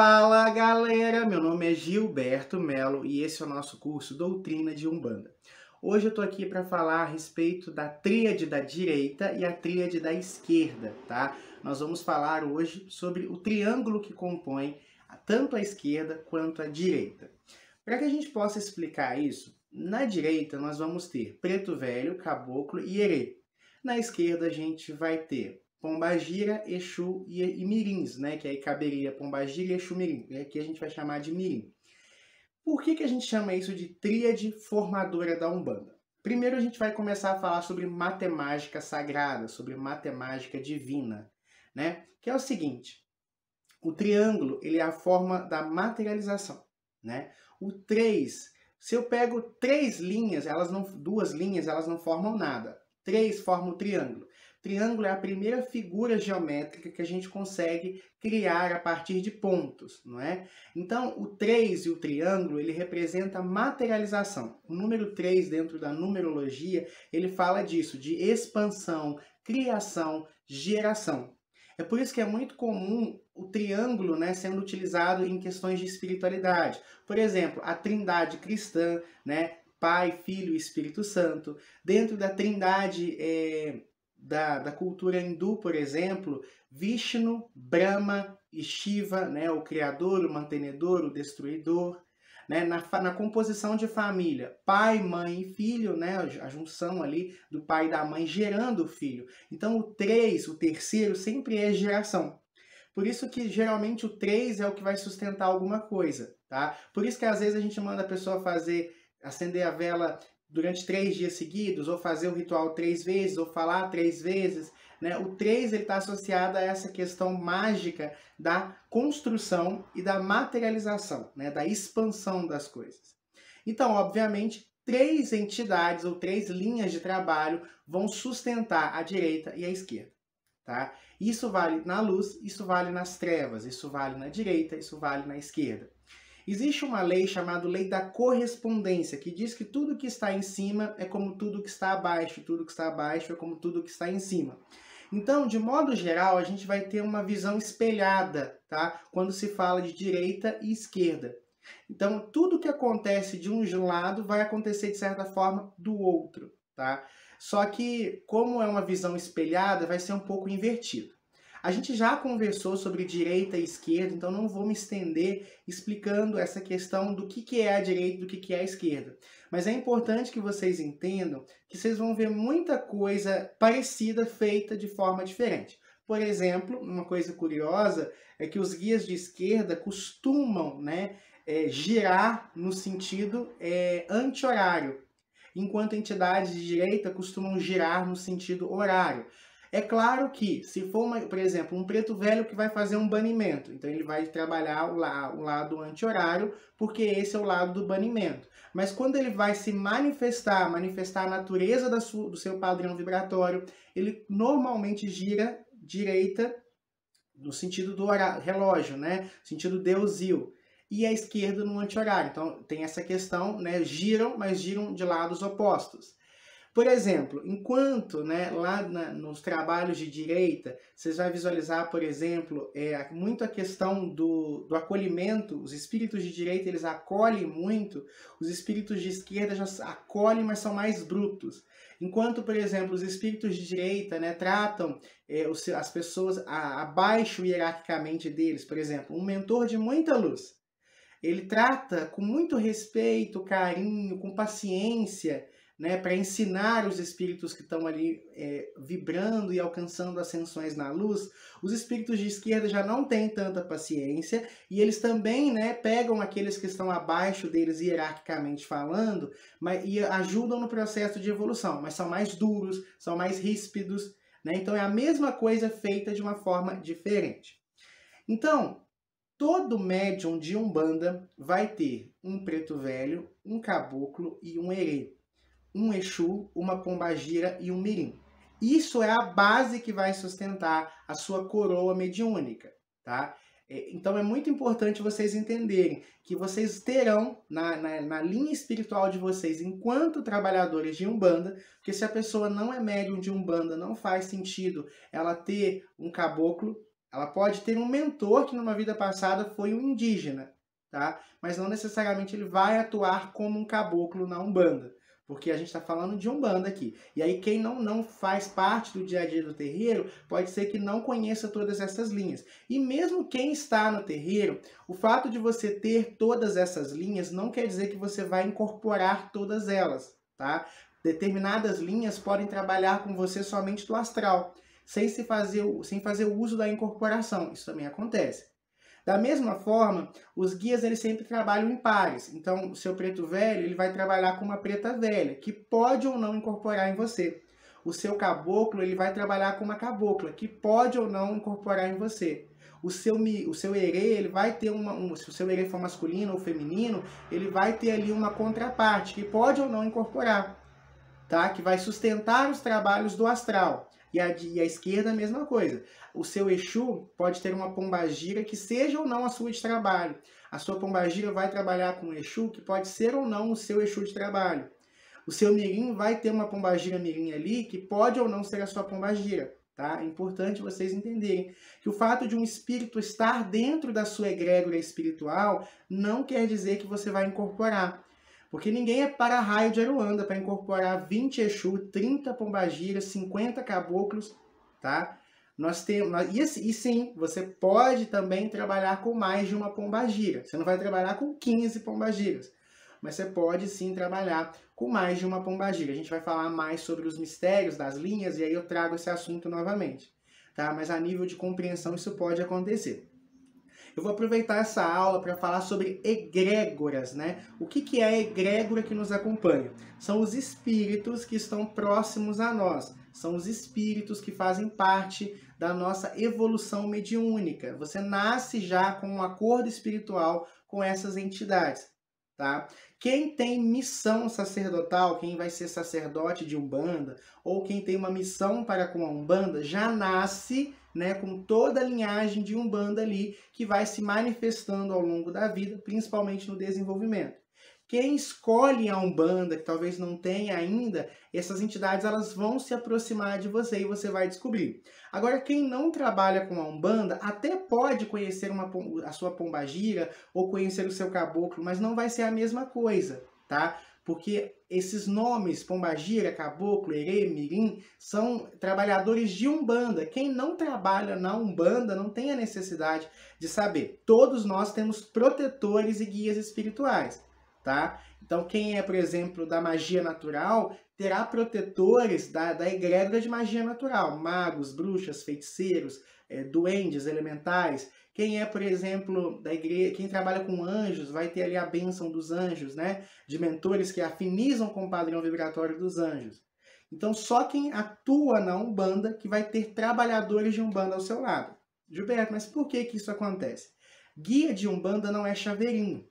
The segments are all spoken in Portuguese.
Fala galera, meu nome é Gilberto Melo e esse é o nosso curso Doutrina de Umbanda. Hoje eu tô aqui para falar a respeito da tríade da direita e a tríade da esquerda, tá? Nós vamos falar hoje sobre o triângulo que compõe tanto a esquerda quanto a direita. Para que a gente possa explicar isso, na direita nós vamos ter Preto Velho, Caboclo e Herê. Na esquerda a gente vai ter Pombagira, Exu e Mirins, né? Que aí caberia Pombagira, Exu, Mirim. Aqui a gente vai chamar de Mirim. Por que a gente chama isso de tríade formadora da Umbanda? Primeiro a gente vai começar a falar sobre matemática sagrada, sobre matemática divina, né? Que é o seguinte, o triângulo ele é a forma da materialização, né? O 3, se eu pego três linhas, duas linhas, elas não formam nada. 3 forma o triângulo. Triângulo é a primeira figura geométrica que a gente consegue criar a partir de pontos, não é? Então, o 3 e o triângulo, ele representa a materialização. O número 3 dentro da numerologia, ele fala disso, de expansão, criação, geração. É por isso que é muito comum o triângulo, né, sendo utilizado em questões de espiritualidade. Por exemplo, a trindade cristã, né, Pai, Filho e Espírito Santo. Dentro da trindade da cultura hindu, por exemplo, Vishnu, Brahma e Shiva, né, o criador, o mantenedor, o destruidor. Né, na composição de família, pai, mãe e filho, né, a junção ali do pai e da mãe gerando o filho. Então o 3, o terceiro, sempre é geração. Por isso que geralmente o 3 é o que vai sustentar alguma coisa, tá? Por isso que às vezes a gente manda a pessoa acender a vela durante 3 dias seguidos, ou fazer o ritual 3 vezes, ou falar 3 vezes, né? O 3 está associado a essa questão mágica da construção e da materialização, né? Da expansão das coisas. Então, obviamente, 3 entidades ou 3 linhas de trabalho vão sustentar a direita e a esquerda. Tá? Isso vale na luz, isso vale nas trevas, isso vale na direita, isso vale na esquerda. Existe uma lei chamada lei da correspondência, que diz que tudo que está em cima é como tudo que está abaixo, tudo que está abaixo é como tudo que está em cima. Então, de modo geral, a gente vai ter uma visão espelhada, tá? Quando se fala de direita e esquerda. Então, tudo que acontece de um lado vai acontecer, de certa forma, do outro, tá? Só que, como é uma visão espelhada, vai ser um pouco invertido. A gente já conversou sobre direita e esquerda, então não vou me estender explicando essa questão do que é a direita e do que é a esquerda. Mas é importante que vocês entendam que vocês vão ver muita coisa parecida feita de forma diferente. Por exemplo, uma coisa curiosa é que os guias de esquerda costumam, né, girar no sentido anti-horário, enquanto entidades de direita costumam girar no sentido horário. É claro que, se for, por exemplo, um preto velho que vai fazer um banimento, então ele vai trabalhar o lado anti-horário, porque esse é o lado do banimento. Mas quando ele vai se manifestar a natureza do seu padrão vibratório, ele normalmente gira direita no sentido do relógio, né? Sentido deusil. E a esquerda no anti-horário. Então tem essa questão, né? Giram, mas giram de lados opostos. Por exemplo, enquanto, né, lá nos trabalhos de direita, vocês vão visualizar, por exemplo, muito a questão do acolhimento. Os espíritos de direita, eles acolhem muito, os espíritos de esquerda já acolhem, mas são mais brutos. Enquanto, por exemplo, os espíritos de direita, né, tratam as pessoas abaixo hierarquicamente deles, por exemplo, um mentor de muita luz. Ele trata com muito respeito, carinho, com paciência, né, para ensinar os espíritos que estão ali vibrando e alcançando ascensões na luz. Os espíritos de esquerda já não têm tanta paciência e eles também, né, pegam aqueles que estão abaixo deles hierarquicamente falando e ajudam no processo de evolução, mas são mais duros, são mais ríspidos, né? Então é a mesma coisa feita de uma forma diferente. Então, todo médium de Umbanda vai ter um preto velho, um caboclo e um herê. Um Exu, uma pombagira e um mirim. Isso é a base que vai sustentar a sua coroa mediúnica, tá? Então é muito importante vocês entenderem que vocês terão na linha espiritual de vocês, enquanto trabalhadores de Umbanda, porque se a pessoa não é médium de Umbanda, não faz sentido ela ter um caboclo, Ela pode ter um mentor que numa vida passada foi um indígena, tá? Mas não necessariamente ele vai atuar como um caboclo na Umbanda, porque a gente está falando de Umbanda aqui. E aí quem não faz parte do dia a dia do terreiro, pode ser que não conheça todas essas linhas. E mesmo quem está no terreiro, o fato de você ter todas essas linhas não quer dizer que você vai incorporar todas elas, tá? Determinadas linhas podem trabalhar com você somente do astral, sem fazer o uso da incorporação. Isso também acontece. Da mesma forma, os guias eles sempre trabalham em pares. Então, o seu preto velho ele vai trabalhar com uma preta velha, que pode ou não incorporar em você. O seu caboclo ele vai trabalhar com uma cabocla, que pode ou não incorporar em você. O seu herê, ele vai ter se o seu herê for masculino ou feminino, ele vai ter ali uma contraparte, que pode ou não incorporar, tá? Que vai sustentar os trabalhos do astral. E a esquerda a mesma coisa. O seu Exu pode ter uma pombagira que seja ou não a sua de trabalho. A sua pombagira vai trabalhar com o Exu que pode ser ou não o seu Exu de trabalho. O seu mirim vai ter uma pombagira mirim ali que pode ou não ser a sua pombagira. Tá? É importante vocês entenderem que o fato de um espírito estar dentro da sua egrégora espiritual não quer dizer que você vai incorporar. Porque ninguém é para-raio de Aruanda para incorporar 20 Exu, 30 pombagiras, 50 caboclos, tá? E sim, você pode também trabalhar com mais de uma pombagira. Você não vai trabalhar com 15 pombagiras, mas você pode sim trabalhar com mais de uma pombagira. A gente vai falar mais sobre os mistérios das linhas e aí eu trago esse assunto novamente, tá? Mas a nível de compreensão isso pode acontecer. Eu vou aproveitar essa aula para falar sobre egrégoras, né? O que é a egrégora que nos acompanha? São os espíritos que estão próximos a nós. São os espíritos que fazem parte da nossa evolução mediúnica. Você nasce já com um acordo espiritual com essas entidades, tá? Quem tem missão sacerdotal, quem vai ser sacerdote de Umbanda, ou quem tem uma missão para com a Umbanda, já nasce, né, com toda a linhagem de Umbanda ali, que vai se manifestando ao longo da vida, principalmente no desenvolvimento. Quem escolhe a Umbanda, que talvez não tenha ainda, essas entidades elas vão se aproximar de você e você vai descobrir. Agora, quem não trabalha com a Umbanda até pode conhecer a sua pombagira ou conhecer o seu caboclo, mas não vai ser a mesma coisa, tá? Porque esses nomes, pombagira, caboclo, herê, mirim, são trabalhadores de Umbanda. Quem não trabalha na Umbanda não tem a necessidade de saber. Todos nós temos protetores e guias espirituais, tá? Então, quem é, por exemplo, da magia natural, terá protetores da egrégora de magia natural. Magos, bruxas, feiticeiros, duendes, elementais. Quem é, por exemplo, da igreja, quem trabalha com anjos, vai ter ali a bênção dos anjos, né? De mentores que afinizam com o padrão vibratório dos anjos. Então, só quem atua na Umbanda que vai ter trabalhadores de Umbanda ao seu lado. Gilberto, mas por que isso acontece? Guia de Umbanda não é chaveirinho,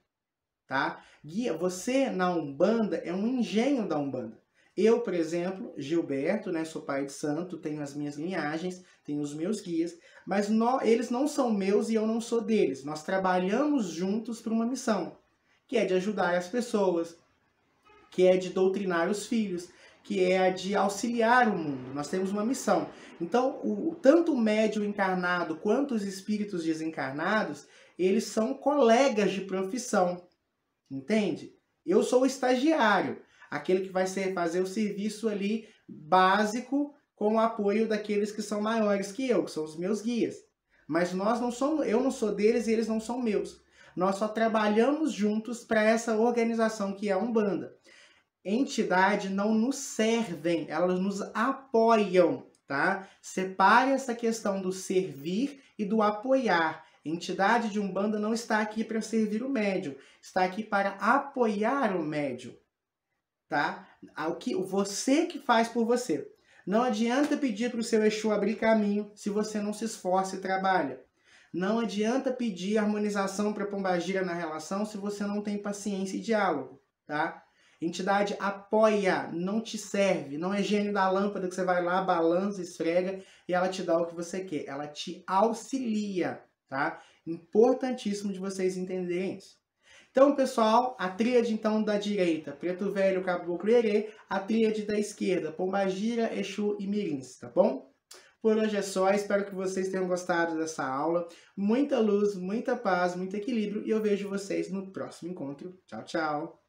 tá? Guia, você na Umbanda é um engenho da Umbanda. Eu, por exemplo, Gilberto, né, sou pai de santo, tenho as minhas linhagens, tenho os meus guias, mas eles não são meus e eu não sou deles. Nós trabalhamos juntos para uma missão, que é de ajudar as pessoas, que é de doutrinar os filhos, que é a de auxiliar o mundo. Nós temos uma missão. Então, tanto o médium encarnado quanto os espíritos desencarnados, eles são colegas de profissão, entende? Eu sou o estagiário, aquele que vai fazer o serviço ali básico com o apoio daqueles que são maiores que são os meus guias. Mas nós não somos, eu não sou deles e eles não são meus. Nós só trabalhamos juntos para essa organização que é a Umbanda. Entidade não nos servem, elas nos apoiam, tá? Separe essa questão do servir e do apoiar. Entidade de Umbanda não está aqui para servir o médium, está aqui para apoiar o médium, tá? Você que faz por você. Não adianta pedir para o seu Exu abrir caminho se você não se esforça e trabalha. Não adianta pedir harmonização para pombagira na relação se você não tem paciência e diálogo, tá? Entidade apoia, não te serve, não é gênio da lâmpada que você vai lá, balança, esfrega e ela te dá o que você quer. Ela te auxilia, tá? Importantíssimo de vocês entenderem isso. Então, pessoal, a tríade então da direita, preto velho, caboclo e herê, a tríade da esquerda, pombagira, Exu e mirins, tá bom? Por hoje é só, espero que vocês tenham gostado dessa aula. Muita luz, muita paz, muito equilíbrio e eu vejo vocês no próximo encontro. Tchau, tchau!